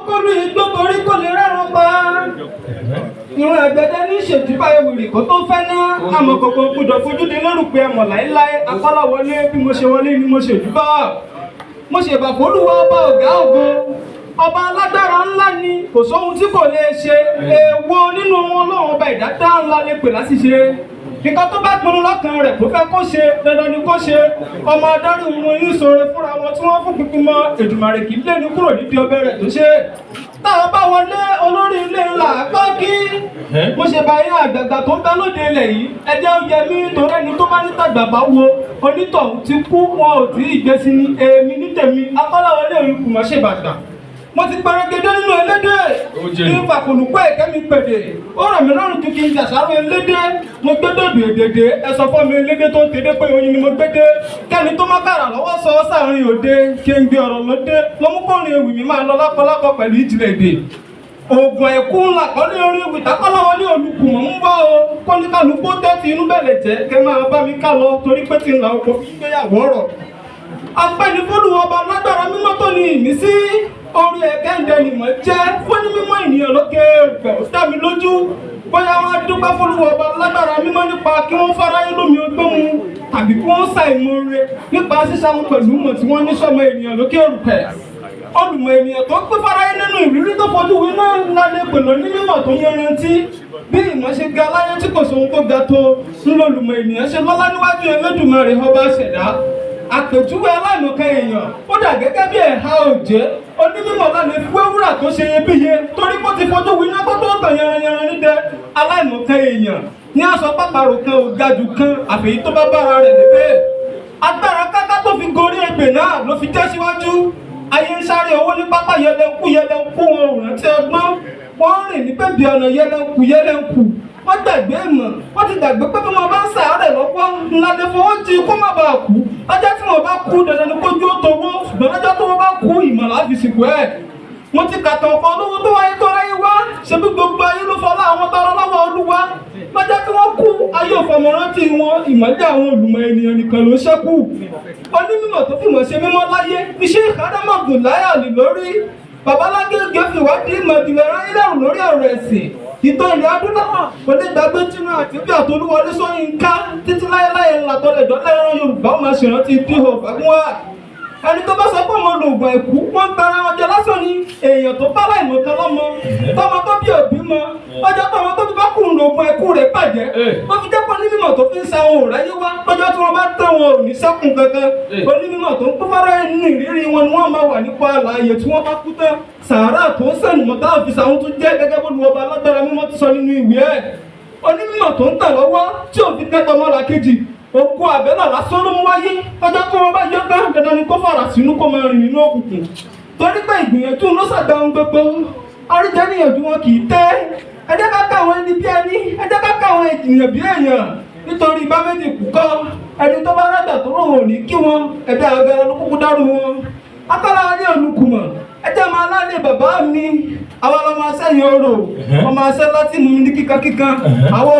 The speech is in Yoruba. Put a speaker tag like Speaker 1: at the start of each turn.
Speaker 1: kọ́lù igbó torí kò lè rẹ́rùn pa. Ìwọ̀n ẹ̀gbẹ́dẹ́ ní ìṣèjúbà ewìrì kó tó fẹ́ ná. Àmọ́ kòkó gbọdọ̀ fojú di lórúkọ ẹ̀mọ̀ láéláé. Akọ́lá wọlé bí mo ṣe wọlé ni mo ṣèjúbà. Mo ṣèbà fólúwa ọba ọ̀gá ògo. Ọba alágbára ńlá ni kò sóhun tí kò lè ṣe. Èèwọ̀ nínú wọn Ọlọ́run ọba ìdádá ńlá lè pè láṣìṣe. Nǹkan tó bá pinnu lọ́kàn rẹ̀ kó fẹ́ kó ṣe dandan ni kó ṣe. Ọmọ adarí wọn yìí sọ̀rọ̀ fúnra wọn tí wọ́n fún pínpín mọ́ Èdùmàrè kì í lé ní kúrò nídìí ọbẹ̀ rẹ̀ tó ṣe. Táwọn bá wọlé olórí ilé ńlá gbọ́ kí. Mo ṣe bá yín àgbàgbà tó ń bẹ lóde ilẹ̀ yìí. Ẹjẹ́ ó yẹ mí torí ẹni tó bá ní tàgbà bá wo onítọ̀hún ti kú wọn ò tí ì gbé sí ní èmi ní tèmi Akọ́láwọlé Olùkùmọ̀ ṣèbàdàn. Mo ti pẹrẹgẹdẹ nínú elédè kí n fàkùlùkọ ẹ̀kẹ́ mi pèdè ó rọ̀ mí lọ́rùn ju kí n jàsáró elédè mo gbé dòdò èdèdè ẹ sọ fún mi elédè tó ń tẹ̀lé pé oyin ni mo gbé dé kẹ́ni tó má kàrà lọ́wọ́ sọ sáàrin òde kí n gbé ọ̀rọ̀ lóde mo mú kórin ewì mi máa lọ lákọlákọ pẹ̀lú ìjìnlẹ̀ èdè oògùn ẹ̀kú ńlá kọ́lé orí ewì Akọ́láwọlé Olùkùmọ̀ ń bọ̀ o kọ́níkàlùkù tẹ́tí inú bẹ̀lẹ̀ jẹ́ kẹ́ máa bá mi ká lọ torí pé tí ń la oko fi gbéyàwó ọ̀rọ̀ apẹ́nifólú ọba lágbára mímọ́ tó ní ìmísí orí ẹ̀kẹ́ǹdẹ̀ ni mo jẹ́ fún ní mímọ́ ènìyàn lókè rẹ̀ ó dá mi lójú bóyá wọ́n dúpẹ́ fólú ọba lágbára mímọ́ nípa kí wọ́n fáráyé lómi ọgbọ́n tàbí kí wọ́n ṣàìmoore nípa sísáwọn pẹ̀lú mọ̀ tí wọ́n ní sọ́mọ ènìyàn lókè rẹ̀ olùmọ̀ ènìyàn tó pé fáráyé nínú ìrírí tó fojú wí náà ńlá lè pèlò ní mímọ̀ tó yanrantí bí ìmọ̀ ṣe ga láyé tí kò sóhun tó ga tó ńlọ olùmọ̀ ènìyàn ṣe lọ́lá níwájú Elédùmarè ọba ṣẹ̀dá àpèjúwe aláìmọ̀kan èèyàn ó dà gẹ́gẹ́ bí ẹ̀ha òjé onímọ̀ lánàá fi wéwúrà tó ṣe iyebíye torí kó ti fojú winá tó tó tàn yanranyanran nídẹ aláìmọ̀kan èèyàn ní aṣọ pàpàrọ̀ kan ò ga jù kan àfẹ̀yí tó bá bára rẹ̀ níbẹ̀ agbára káká tó fi gorí ebè náà ló fi jẹ́ síwájú ayé ń sáré owó ní pápá yẹlẹ́nkú wọn ò rántí ọgbọ́n wọ́n rìn ní bèbí ọ̀nà yẹlẹ́nkú wọ́n gbàgbé ìmọ̀ wọ́n ti gbàgbé pé bí wọ́n bá ń sàárẹ̀ lọ́wọ́ ńlá lè fọwọ́ jí kó má bàa kú ọjọ́ tí wọ́n bá kú dandan ni kójú ó towó ṣùgbọ́n lọ́jọ́ tí wọ́n bá kú ìmọ̀ láfi sìnkú ẹ̀. mo ti kàtàn ọ̀pọ̀ olówó tó wáyé tó ráyé wá ṣebí gbogbo ayé ló fọlá àwọn tọrọ lọ́wọ́ Olúwa lọ́jọ́ tí wọ́n kú ayé òfòmọ́rántì wọn ìmọ̀lẹ́ àwọn olùmọ̀ ènìyàn nìkan ló ṣẹ́kù. onímọ̀ tó fìmọ̀ ṣe mímọ́ láyé iṣẹ́ ìkádàmọ̀gùn láyà lè lórí babalágége fìwádìí ìmọ̀ ìdìbò ráyé lẹ́rù lórí ọ̀rọ̀ ẹ̀sìn ìtọ́ ilẹ̀ adúláwọ̀ kò lè gbàgbé tínú àti bí àtolúwọlé Ṣóyínká títí láéláé ńlá tọ́lẹ̀ dọ́lẹ̀ ẹran Yorùbá ó máa ṣèrántí díhò fagúnwà ẹni tó bá sọ pé ọmọ lòògùn ẹ̀kú wọ́n ń tara wọn jẹ lásán ni èèyàn tó bá láìmọ̀ kan lọ́mọ tọmọ tó bí òbí mọ ọjọ́ tọmọ tó bí bá kùn lòògùn ẹ̀kú rẹ̀ bàjẹ́ ó fi jẹ́ pé onímọ̀ tó fi ń sa ohun ráyé wá lọ́jọ́ tí wọ́n bá tẹ̀ wọn ò ní sẹ́kùn kankan onímọ̀ tó ń kó fara nínú ìrírí wọn ni wọ́n máa wà nípa àlàyé tí wọ́n bá kú tán sàárà tó ń sẹ́nu mọ́tà àfisà ohun tó jẹ́ gẹ́gẹ́ bó lu ọba alágbára mímọ́ tó sọ nínú ìwé ẹ̀ onímọ̀ tó ń tà lọ́wọ́ tí òfin kẹta mọ́ra kejì òkú àbẹ́là lásán ló mú wáyé ọjọ́ tí wọ́n bá yọ gbá dandan ni kó fara sínú kó máa rìn nínú òkùnkùn torí pé ìgbìyànjú ló ṣàgbà ohun gbogbo àríjẹ́ níyànjú wọn kì í tẹ́ ẹ jẹ́ ká káwọn ẹni bí ẹni ẹ jẹ́ ká káwọn ènìyàn bí èèyàn nítorí bá méjì kú kọ́ ẹni tó bá rájà tó rò wọ́n ní kí wọn ẹ̀bí àgàrà ló kúkú dárú wọn Akọ́láwọlé Olùkùmọ̀ ẹ jẹ́ máa lálé bàbá mi àwọn ọmọ asẹ́yìn orò ọmọ asẹ́ láti mú ní kíkankíkan àwọn